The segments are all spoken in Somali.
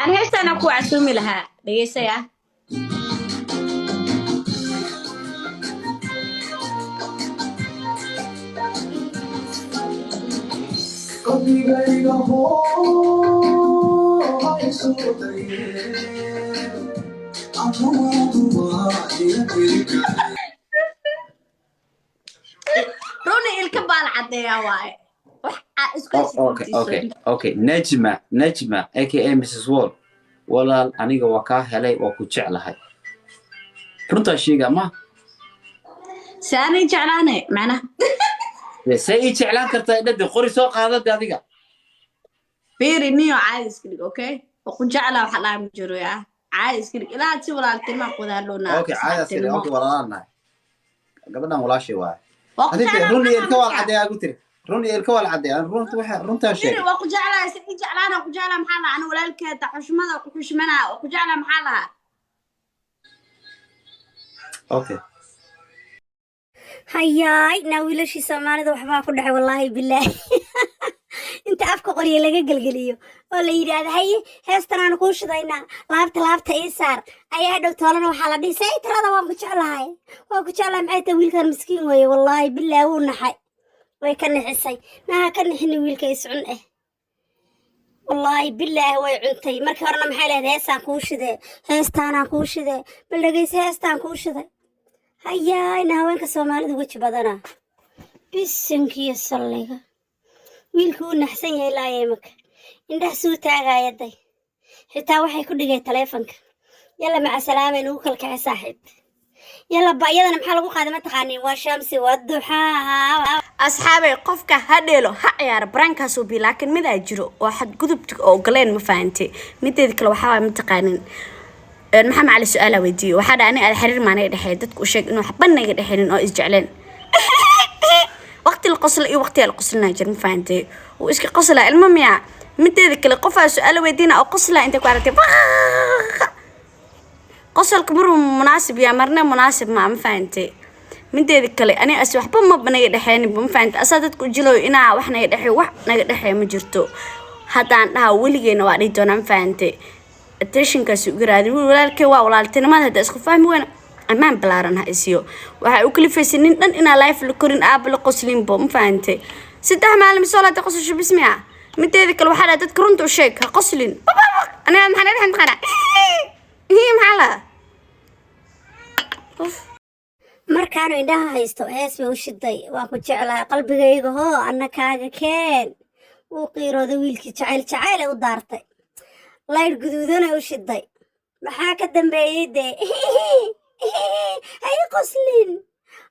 أنا هسه أنا أكو عسومي لها ليسا يا روني الكبال عديا واي okay najma aka Mrs Wall walaal aniga waa kaa helay waa ku jeclahay runta sheega ma ساني جعلانة معنا say jeclaan kartaa dhad qori soo qaadada adiga بيري نيو عايز كده أوكي وكجعلة وحلا مجرو يا عايز كده لا تسوي لا تلمع خذها لونا okay caada sida okay walaalna gabadhan walaashay waa وكجعلة runii ilka wal caday agu tiri runii ilka wal caday runta sheeg بيري وكجعلة سكي جعلانة وكجعلة محلها أنا ولا الكيت حشمة وحشمنا وكجعلة محلها okay هياي ناويلة شي سامانة ده وحبا كل حي والله بالله انت افكا قرية لغا قلقليو ولا يري هذا هاي هاستنا نقوش داينا لابتا ايسار اي هادو تولنا وحالا دي ساي ترى هذا وانكو جعلها معايتا ويلكا مسكين وي والله بالله ونحي وي كان حسي ناها كان حني ويلكا يسعون والله بالله وي عنتي مركا ورنا محالي هذا هاستان كوشده هاستانا كوشده بلغيس هاستان كوشده هيا إن هوانك سومالي وجه بدنا بسنكي يصليها ويلكو نحسن يلا يمك إنده سو تاغا يدي حتى waxay ku dhigay taleefanka yalla maca salaamay inuu kalka saaxiib yalla baayadana maxaa lagu qaaday ma taqaaniin waa shamsi waa duxaa asxaabay qofka hadheelo ha ciyaar brankaas oo bi laakiin mid ay jiro oo xad gudubta oo galeen ma fahanti mideed kale waxa ma taqaaniin maxaa macali su'aala weydiiyo waxa dhaani ay xiriir maanay dhaxay dadku sheeg inuu xabanaga dhaxayn oo isjecleen waqti la qosla iyo waqti la qoslana jir ma fahanti oo iska qosla ilmo miya mideed kale qof ay su'aala weydiina oo qosla inta ku aragtay qosolka maruu munaasib yaa marna munaasib ma fahanti mideed kale ani as waxba ma banaga dhaxayn ma fahanti asaa dadku jilo inaa wax naga dhaxay wax naga dhaxay ma jirto hadaan dhaha waligeena waa dhii doonaan fahanti attention ka soo garaadi walaalkay waa walaaltinimada hada isku fahmi weyn amaan balaaran ha isiyo waxa uu kalifaysan nin dhan ina life la korin aab la qoslin bo ma fahanti saddex maalin soo la taqasho bismiya mideeda kale waxa dadka runta u sheeg ha qoslin ana maxaan dhahan qara maxala markaan indhaha haysto hees bay u shiday waan ku jeclahay qalbigayga hoo annakaaga keen uu qiirooda wiilkii jacayl u daartay layr guduudana u shiday maxaa ka dambeeyay dee hay qoslin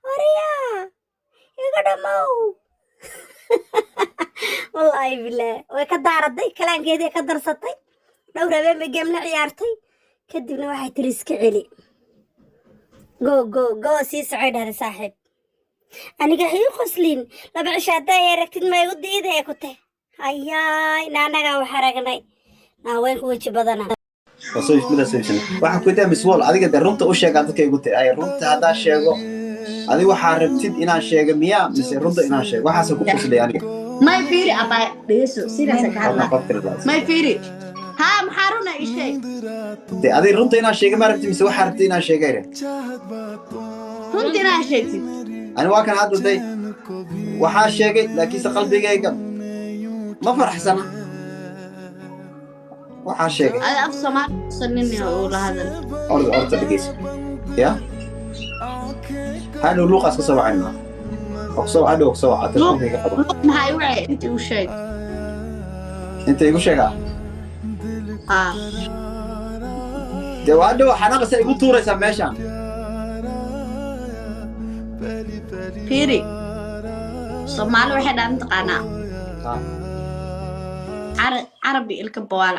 wariyaa iga dhamow wallaahi billah way ka daaraday kalaankeedii ka darsatay dhowr habeen bay geem la ciyaartay kadibna waxay tiri iska celi go sii socay dhahday saaxiib aniga hay qoslin laba cisho hadday aragtid ma igu diiday ku teh hayaay naanaga wax aragnay haweenku weji badana wasoo ismida saysan waxa ku taa Miss Wall adiga de runta u sheeg dadka igu tay ay runta hada sheego adiga waxa rabtid inaan sheego miya mise runta inaan sheego waxa ku qosday aniga may fiiri aba dhiso sidaas ka hadla may fiiri ha maxaruna ishay de adiga runta inaan sheego ma rabtid mise waxa rabtid inaan sheegay runta inaan sheegtid ani waa kan hadda day waxa sheegay laakiin qalbigayga ma faraxsana waxa sheegay ay af Soomaali sannin oo la hadal orda dhigis ya hanu luqas ka soo wacayna oqsoo adoo soo wacay telefoonka qabo maxay wacay intii u sheeg inta igu sheega de waado waxana qasay igu tuuraysa meeshan fiiri Soomaali waxay dhaan taqaana عربي الكبوال